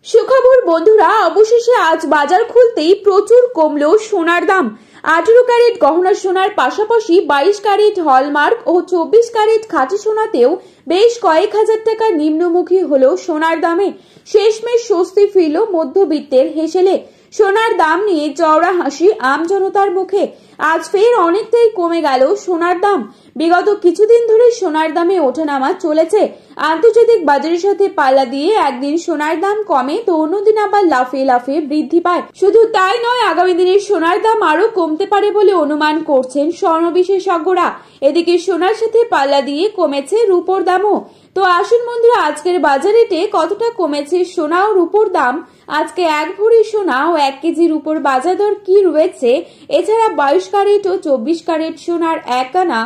সুখবর বন্ধুরা, অবশেষে আজ বাজার খুলতেই প্রচুর কমলো সোনার দাম। 18 ক্যারেট গহনা সোনার পাশাপাশি 22 ক্যারেট হলমার্ক ও 24 ক্যারেট খাঁটি সোনাতেও বেশ কয়েক হাজার টাকা নিম্নমুখী হলো সোনার দামে। শেষমেশ স্বস্তি ফিরল মধ্যবিত্তের হেসেলে। সোনার দাম নিয়ে চওড়া হাসি আম জনতার মুখে। আজ ফের অনেকটাই কমে গেল সোনার দাম। বিগত কিছুদিন ধরে সোনার দামে ওঠানামা চলেছে। আন্তর্জাতিক বাজারের সাথে পাল্লা দিয়ে একদিন সোনার দাম কমে তো অন্যদিন আবার লাফিয়ে লাফিয়ে বৃদ্ধি পায়। শুধু তাই নয়, আগামী দিনে সোনার দাম আরো কমতে পারে বলে অনুমান করছেন স্বর্ণ বিশেষজ্ঞরা। এদিকে সোনার সাথে পাল্লা দিয়ে কমেছে রূপোর দামও। তো আসুন বন্ধুরা, আজকের বাজার রেটে কতটা কমেছে সোনা ও রূপোর দাম, আজকে 1 ভরি সোনা ও 1 কেজি রূপোর বাজার দর কি রয়েছে, এছাড়া 22 ক্যারেট ও 24 ক্যারেট সোনার 1 আনা,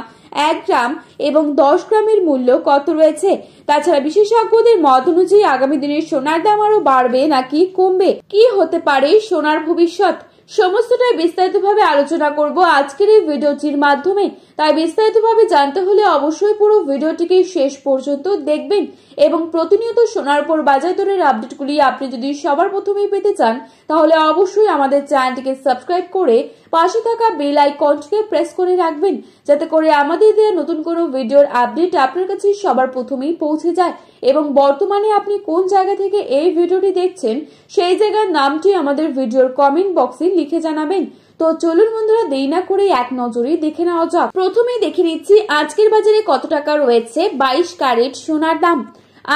1 গ্রাম এবং 10 গ্রামের মূল্য কত রয়েছে। তাছাড়া বিশেষজ্ঞদের মত অনুযায়ী আগামী দিনের সোনার দাম আরো বাড়বে নাকি কমবে, কি হতে পারে সোনার ভবিষ্যৎ, সমস্তটাই বিস্তারিতভাবে আলোচনা করব আজকের এই ভিডিওটির মাধ্যমে। তাই বিস্তারিতভাবে জানতে হলে অবশ্যই পুরো ভিডিওটিকে শেষ পর্যন্ত দেখবেন এবং প্রতিনিয়ত সোনার উপর বাজার দরের আপডেটগুলি আপনি যদি সবার প্রথমেই পেতে চান তাহলে অবশ্যই আমাদের চ্যানেলটিকে সাবস্ক্রাইব করে পাশে থাকা বেল আইকনটিকে প্রেস করে রাখবেন, যাতে করে আমাদের দেওয়া নতুন কোনো ভিডিওর আপডেট আপনার কাছে সবার প্রথমেই পৌঁছে যায়। এবং বর্তমানে আপনি কোন জায়গা থেকে এই ভিডিওটি দেখছেন সেই জায়গার নামটি আমাদের ভিডিওর কমেন্ট বক্সে লিখে জানাবেন। তো চলুন বন্ধুরা, দেরি না করে এক নজরে দেখে নেওয়া যাক। প্রথমেই দেখে নিচ্ছি আজকের বাজারে কত টাকা রয়েছে 22 ক্যারেট সোনার দাম।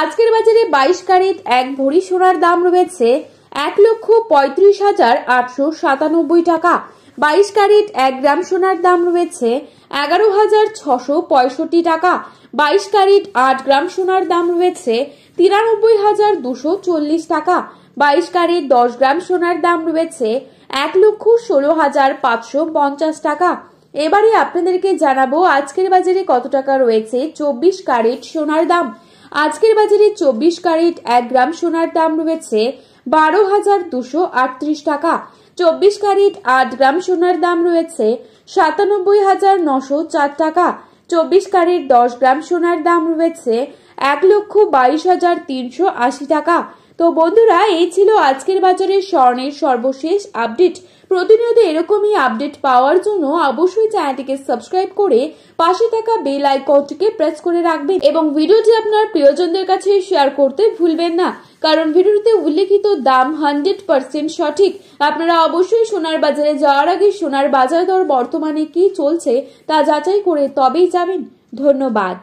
আজকের বাজারে 22 ক্যারেট 1 ভরি সোনার দাম রয়েছে 1,35,897 টাকা। 22 ক্যারেট 1 গ্রাম সোনার দাম রয়েছে 11,665 টাকা। 22 ক্যারেট 8 গ্রাম সোনার দাম রয়েছে 93,240 টাকা। 22 ক্যারেট 10 গ্রাম সোনার দাম রয়েছে 1,16,550 টাকা। এবারে আপনাদেরকে জানাবো আজকের বাজারে কত টাকা রয়েছে 24 ক্যারেট সোনার দাম। আজকের বাজারে 24 ক্যারেট 1 গ্রাম সোনার দাম রয়েছে 12,238 টাকা। 24 ক্যারেট 8 গ্রাম সোনার দাম রয়েছে 97,904 টাকা। 24 ক্যারেট 10 গ্রাম সোনার দাম রয়েছে 1,22,380 টাকা। তো বন্ধুরা, এই ছিল আজকের বাজারের স্বর্ণের সর্বশেষ আপডেট। প্রতিনিয়ত এরকমই আপডেট পাওয়ার জন্য অবশ্যই চ্যানেলটিকে সাবস্ক্রাইব করে পাশে থাকা বেল আইকনটিকে প্রেস করে রাখবেন এবং ভিডিওটি আপনার প্রিয়জনদের কাছে শেয়ার করতে ভুলবেন না, কারণ ভিডিওতে উল্লেখিত দাম 100% সঠিক। আপনারা অবশ্যই সোনার বাজারে যাওয়ার আগে সোনার বাজার দর বর্তমানে কি চলছে তা যাচাই করে তবেই যাবেন। ধন্যবাদ।